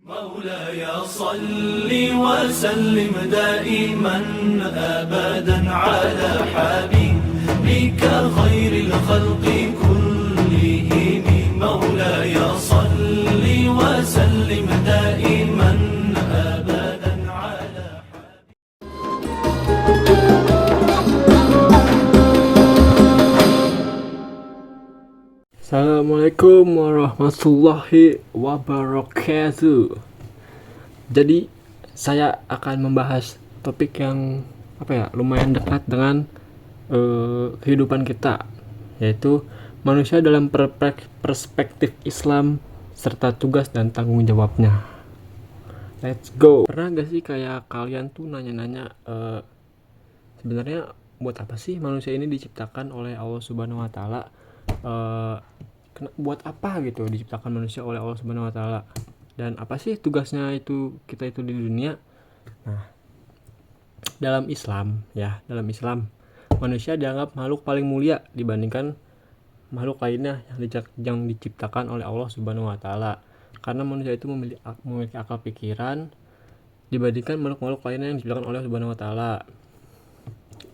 مولاي صل وسلم دائما أبدا على حبيبك خير الخلق كلهم مولاي صل وسلم دائما أبدا على Assalamualaikum warahmatullahi wabarakatuh. Jadi saya akan membahas topik yang lumayan dekat dengan kehidupan kita, yaitu manusia dalam perspektif Islam serta tugas dan tanggung jawabnya. Let's go. Pernah gak sih kayak kalian tuh nanya-nanya sebenarnya buat apa sih manusia ini diciptakan oleh Allah Subhanahu wa taala? Buat apa gitu diciptakan manusia oleh Allah Subhanahu wa taala, dan apa sih tugasnya kita itu di dunia. Nah, dalam Islam manusia dianggap makhluk paling mulia dibandingkan makhluk lainnya yang diciptakan oleh Allah Subhanahu wa taala, karena manusia itu memiliki akal pikiran dibandingkan makhluk-makhluk lainnya yang diciptakan oleh Allah Subhanahu wa taala.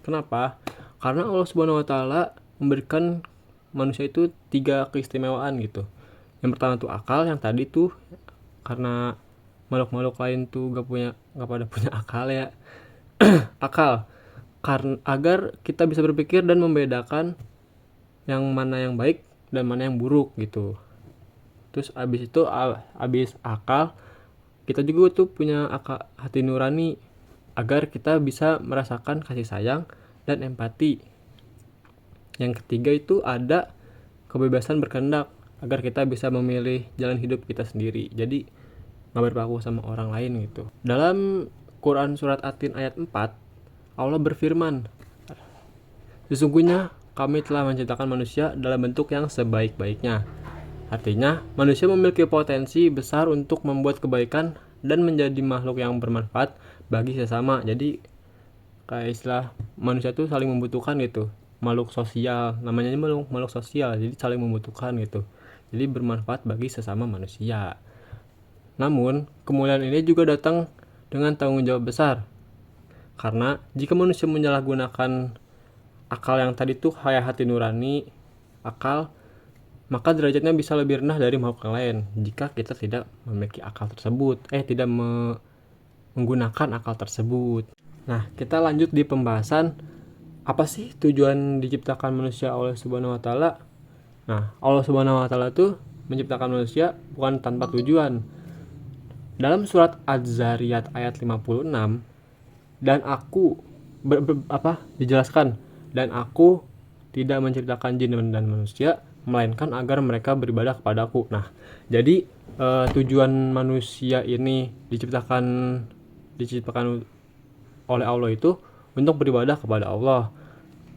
Kenapa? Karena Allah Subhanahu wa taala memberikan manusia itu 3 keistimewaan gitu. Yang pertama tuh akal, yang tadi tuh karena makhluk-makhluk lain tuh gak pada punya akal ya. Akal karena agar kita bisa berpikir dan membedakan yang mana yang baik dan mana yang buruk gitu. Terus abis akal, kita juga tuh punya hati nurani agar kita bisa merasakan kasih sayang dan empati. Yang ketiga itu ada kebebasan berkehendak agar kita bisa memilih jalan hidup kita sendiri, jadi gak berpaku sama orang lain gitu. Dalam Quran surat At-Tin ayat 4, Allah berfirman, sesungguhnya kami telah menciptakan manusia dalam bentuk yang sebaik-baiknya. Artinya manusia memiliki potensi besar untuk membuat kebaikan dan menjadi makhluk yang bermanfaat bagi sesama. Jadi kayak istilah manusia tuh saling membutuhkan gitu, makhluk sosial, namanya makhluk sosial, jadi saling membutuhkan gitu, jadi bermanfaat bagi sesama manusia. Namun kemuliaan ini juga datang dengan tanggung jawab besar, karena jika manusia menyalahgunakan akal yang tadi tuh kayak hati nurani, akal, maka derajatnya bisa lebih rendah dari makhluk yang lain jika kita tidak memiliki akal tersebut, tidak menggunakan akal tersebut. Nah, kita lanjut di pembahasan apa sih tujuan diciptakan manusia oleh Subhanahu wa taala. Nah, Allah Subhanahu wa taala tuh menciptakan manusia bukan tanpa tujuan. Dalam surat Az-Zariyat ayat 56, dan aku dijelaskan, dan aku tidak menciptakan jin dan manusia melainkan agar mereka beribadah kepadaku. Nah, jadi tujuan manusia ini diciptakan oleh Allah itu untuk beribadah kepada Allah.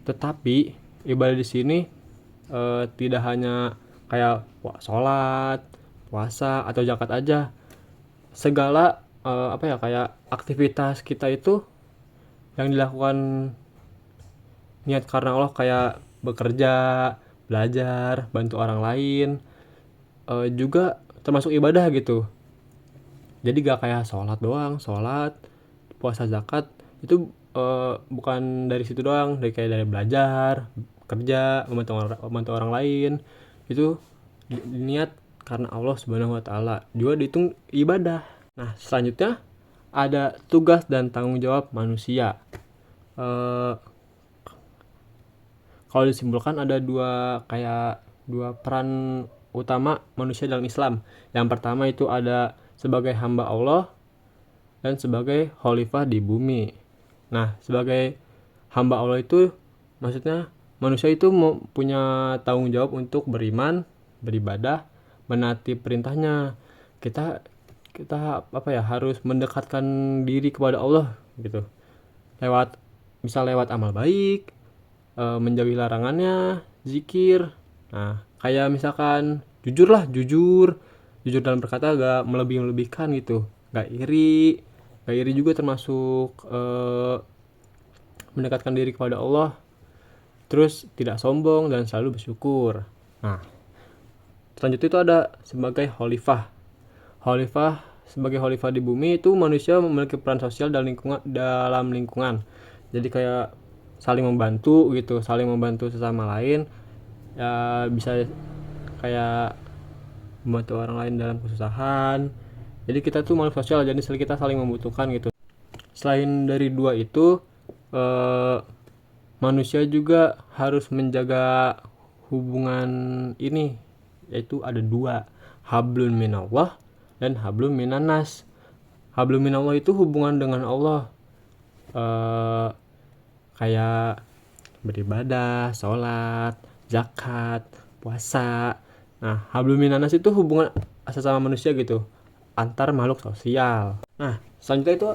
Tetapi ibadah di sini tidak hanya kayak sholat, puasa atau zakat aja. Segala kayak aktivitas kita itu yang dilakukan niat karena Allah, kayak bekerja, belajar, bantu orang lain, juga termasuk ibadah gitu. Jadi gak kayak sholat, puasa, zakat itu bukan dari situ doang, dari belajar, kerja, membantu orang lain, itu niat karena Allah Subhanahu wa taala, juga dihitung ibadah. Nah, selanjutnya ada tugas dan tanggung jawab manusia. Kalau disimpulkan ada dua peran utama manusia dalam Islam. Yang pertama itu ada sebagai hamba Allah dan sebagai khalifah di bumi. Nah, sebagai hamba Allah itu maksudnya manusia itu punya tanggung jawab untuk beriman, beribadah, menaati perintahnya. Kita harus mendekatkan diri kepada Allah gitu. Lewat amal baik, menjauhi larangannya, zikir. Nah, kayak misalkan jujur dalam berkata, gak melebihkan gitu, gak iri juga termasuk mendekatkan diri kepada Allah. Terus tidak sombong dan selalu bersyukur. Nah, selanjutnya itu ada sebagai khalifah sebagai khalifah di bumi itu manusia memiliki peran sosial dalam lingkungan. Jadi kayak saling membantu gitu, saling membantu sesama lain. Ya bisa kayak membantu orang lain dalam kesusahan. Jadi kita tuh makhluk sosial, jadi kita saling membutuhkan gitu. Selain dari dua itu, manusia juga harus menjaga hubungan ini, yaitu ada dua, hablum minallah dan hablum minannas. Hablum minallah itu hubungan dengan Allah, kayak beribadah, sholat, zakat, puasa. Nah, hablum minannas itu hubungan sesama manusia gitu, antar makhluk sosial. Nah, selanjutnya itu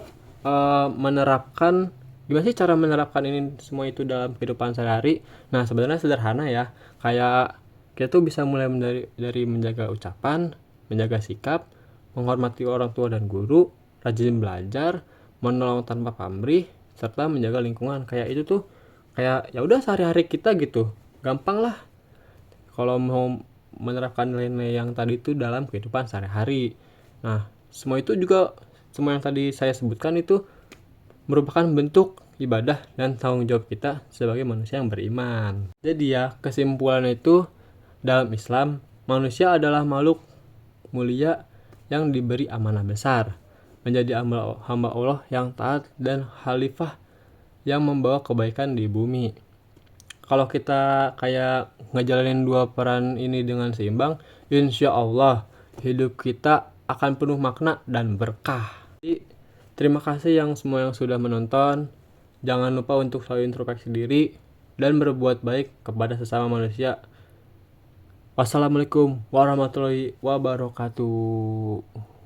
menerapkan, gimana sih cara menerapkan ini semua itu dalam kehidupan sehari-hari? Nah, sebenarnya sederhana ya. Kayak kita tuh bisa mulai dari menjaga ucapan, menjaga sikap, menghormati orang tua dan guru, rajin belajar, menolong tanpa pamrih, serta menjaga lingkungan. Kayak itu tuh kayak ya udah sehari-hari kita gitu. Gampang lah kalau mau menerapkan nilai-nilai yang tadi itu dalam kehidupan sehari-hari. Nah, semua yang tadi saya sebutkan itu merupakan bentuk ibadah dan tanggung jawab kita sebagai manusia yang beriman. Jadi ya, kesimpulannya itu dalam Islam, manusia adalah makhluk mulia yang diberi amanah besar, menjadi hamba Allah yang taat dan khalifah yang membawa kebaikan di bumi. Kalau kita kayak ngejalanin dua peran ini dengan seimbang, insya Allah hidup kita akan penuh makna dan berkah. Jadi, terima kasih semua yang sudah menonton. Jangan lupa untuk selalu introspeksi diri dan berbuat baik kepada sesama manusia. Wassalamualaikum warahmatullahi wabarakatuh.